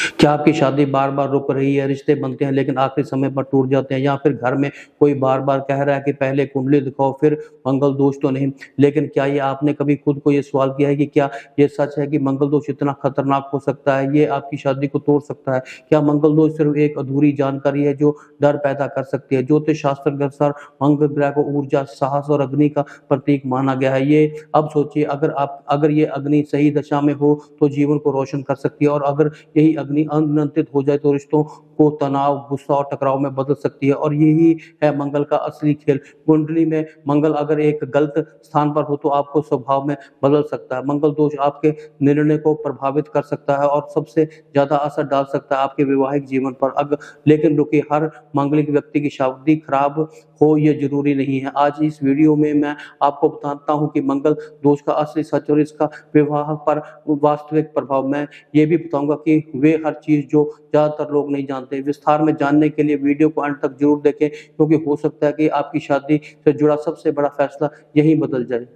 क्या आपकी शादी बार-बार रुक रही है, रिश्ते बनते हैं लेकिन आखिरी समय पर टूट जाते हैं, या फिर घर में कोई बार-बार कह रहा है कि पहले कुंडली दिखाओ फिर मंगल दोष तो नहीं। लेकिन क्या ये आपने कभी खुद को ये सवाल किया है कि क्या ये सच है कि मंगल दोष इतना खतरनाक हो सकता है, ये आपकी शादी को तोड़ सकता है? क्या मंगल दोष सिर्फ एक अधूरी जानकारी है जो डर पैदा कर सकती है? ज्योतिष शास्त्र के अनुसार मंगल ग्रह को ऊर्जा, साहस और अग्नि का प्रतीक माना गया है। ये अब सोचिए, अगर ये अग्नि सही दशा में हो तो जीवन को रोशन कर सकती है, और अगर यही अग्नि अनियंत्रित हो जाए तो रिश्तों को तनाव, गुस्सा और टकराव में बदल सकती है। और यही है मंगल का असली खेल। कुंडली में मंगल अगर एक गलत स्थान पर हो तो आपको स्वभाव में बदल सकता है। मंगल दोष आपके निर्णय को प्रभावित कर सकता है और सबसे ज्यादा असर डाल सकता है आपके वैवाहिक जीवन पर। लेकिन रुकिए, हर मांगलिक व्यक्ति की शादी खराब हो ये जरूरी नहीं है। आज इस वीडियो में मैं आपको बताता हूँ कि मंगल दोष का असली सच और इसका विवाह पर वास्तविक प्रभाव। मैं ये भी बताऊंगा कि वे हर चीज जो ज्यादातर लोग नहीं जानते। विस्तार में जानने के लिए वीडियो को अंत तक जरूर देखें, क्योंकि हो सकता है कि आपकी शादी से जुड़ा सबसे बड़ा फैसला यही बदल जाए।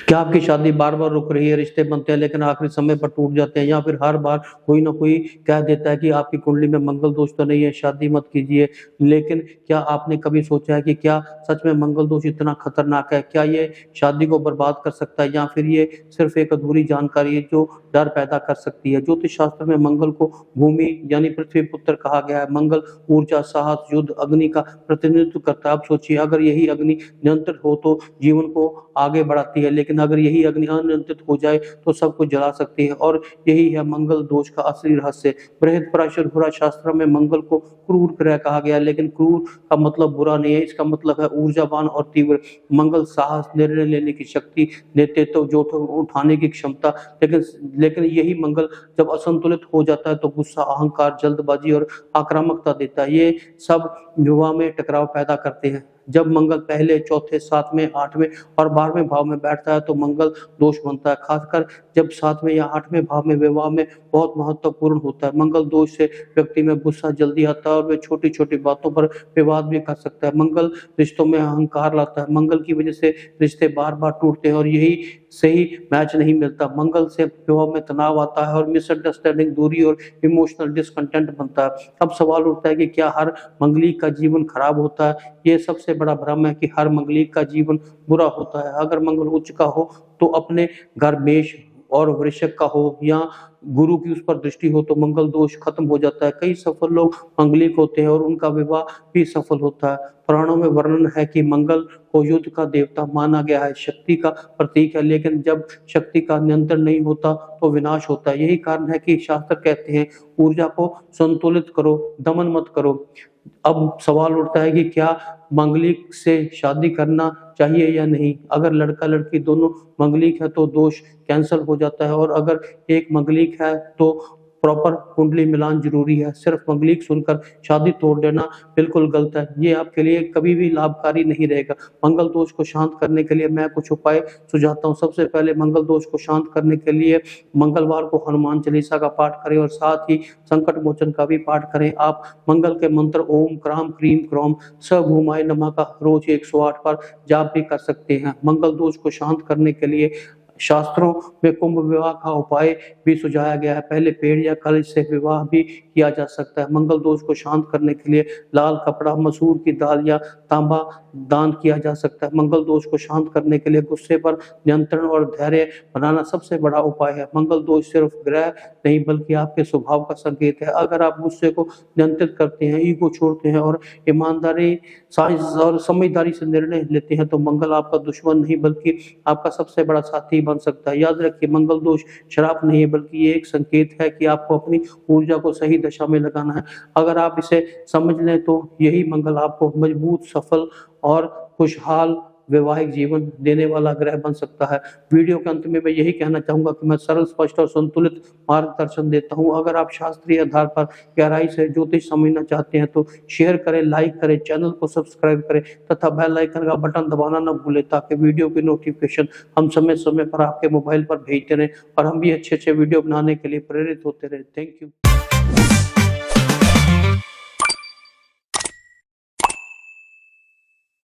क्या आपकी शादी बार-बार रुक रही है, रिश्ते बनते हैं लेकिन आखिरी समय पर टूट जाते हैं, या फिर हर बार कोई ना कोई कह देता है कि आपकी कुंडली में मंगल दोष तो नहीं है, शादी मत कीजिए। लेकिन क्या आपने कभी सोचा है कि क्या सच में मंगल दोष इतना खतरनाक है? क्या ये शादी को बर्बाद कर सकता है, या फिर ये सिर्फ एक अधूरी जानकारी है जो डर पैदा कर सकती है? ज्योतिष शास्त्र में मंगल को भूमि यानी पृथ्वी पुत्र कहा गया है। मंगल ऊर्जा, साहस, युद्ध, अग्नि का प्रतिनिधित्व करता है। अब सोचिए, अगर यही अग्नि नियंत्रित हो तो जीवन को आगे बढ़ाती है, लेकिन अगर यही अग्नि अनियंत्रित हो जाए तो सब कुछ जला सकती है। और यही है मंगल दोष का असली रहस्य। बृहस्पति शास्त्र में मंगल को क्रूर ग्रह कहा गया, लेकिन क्रूर का मतलब बुरा नहीं है, इसका मतलब है ऊर्जावान और तीव्र। मंगल साहस, निर्णय लेने की शक्ति, नेतृत्व, जोखिम उठाने की क्षमता। लेकिन यही मंगल जब असंतुलित हो जाता है तो गुस्सा, अहंकार, जल्दबाजी और आक्रामकता देता है। ये सब युवा में टकराव पैदा करते हैं। जब मंगल पहले, चौथे, सातवें, आठवें और 12वें भाव में बैठता है तो मंगल दोष बनता है, खासकर जब 7वें या 8वें भाव में विवाह में बहुत महत्वपूर्ण होता है। मंगल दोष से व्यक्ति में गुस्सा जल्दी आता है और वे छोटी छोटी बातों पर विवाद भी कर सकता है। मंगल रिश्तों में अहंकार लाता है। मंगल की वजह से रिश्ते बार बार टूटते हैं और यही सही मैच नहीं मिलता। मंगल से विवाह में तनाव आता है और मिसअंडरस्टैंडिंग, दूरी और इमोशनल डिसकंटेंट बनता है। अब सवाल उठता है कि क्या हर मंगलिक का जीवन खराब होता है? ये सबसे बड़ा भ्रम है कि हर मंगलिक का जीवन बुरा होता है। अगर मंगल उच्च का हो तो अपने घर मेष और वृश्चिक का हो, या गुरु की उस पर दृष्टि हो तो मंगल दोष खत्म हो जाता है। कई सफल लोग मंगलिक होते हैं और उनका विवाह भी सफल होता है। पुराणों में वर्णन है कि मंगल को युद्ध का देवता माना गया है, शक्ति का प्रतीक है, लेकिन जब शक्ति का नियंत्रण नहीं होता तो विनाश होता है। यही कारण है कि शास्त्र कहते हैं ऊर्जा को संतुलित करो, दमन मत करो। अब सवाल उठता है कि क्या मंगलिक से शादी करना चाहिए या नहीं? अगर लड़का लड़की दोनों मंगलिक है तो दोष कैंसिल हो जाता है, और अगर एक मंगलिक है तो प्रॉपर कुंडली मिलान जरूरी है। सिर्फ मंगलिक सुनकर शादी तोड़ देना बिल्कुल गलत है। ये आपके लिए कभी भी लाभकारी नहीं रहेगा। मंगल दोष को शांत करने के लिए मैं कुछ उपाय सुझाता हूँ। सबसे पहले मंगल दोष को शांत करने के लिए मंगलवार को हनुमान चालीसा का पाठ करें और साथ ही संकट मोचन का भी पाठ करें। आप मंगल के मंत्र ओम क्राम क्रीम क्रौम स भूमाय नमः का रोज 108 बार जाप भी कर सकते हैं। मंगल दोष को शांत करने के लिए शास्त्रों में कुंभ विवाह का उपाय भी सुझाया गया है। पहले पेड़ या कलश से विवाह भी किया जा सकता है। मंगल दोष को शांत करने के लिए लाल कपड़ा, मसूर की दाल या तांबा दान किया जा सकता है। मंगल दोष को शांत करने के लिए गुस्से पर नियंत्रण और धैर्य बनाना सबसे बड़ा उपाय है। मंगल दोष सिर्फ ग्रह नहीं बल्कि आपके स्वभाव का संकेत है। अगर आप गुस्से को नियंत्रित करते हैं, ईगो छोड़ते हैं और ईमानदारी, साइंस और समझदारी से निर्णय लेते हैं तो मंगल आपका दुश्मन नहीं बल्कि आपका सबसे बड़ा साथी बन सकता है। याद रखिए, मंगल दोष श्राप नहीं है बल्कि ये एक संकेत है कि आपको अपनी ऊर्जा को सही दिशा में लगाना है। अगर आप इसे समझ लें तो यही मंगल आपको मजबूत, सफल और खुशहाल वैवाहिक जीवन देने वाला ग्रह बन सकता है। वीडियो के अंत में मैं यही कहना चाहूंगा कि मैं सरल, स्पष्ट और संतुलित मार्गदर्शन देता हूं। अगर आप शास्त्रीय आधार पर गहराई से ज्योतिष समझना चाहते हैं तो शेयर करें, लाइक करें, चैनल को सब्सक्राइब करें तथा बेल आइकन का बटन दबाना न भूलें ताकि वीडियो की नोटिफिकेशन हम समय समय पर आपके मोबाइल पर भेजते रहें और हम भी अच्छे अच्छे वीडियो बनाने के लिए प्रेरित होते रहे। Thank you.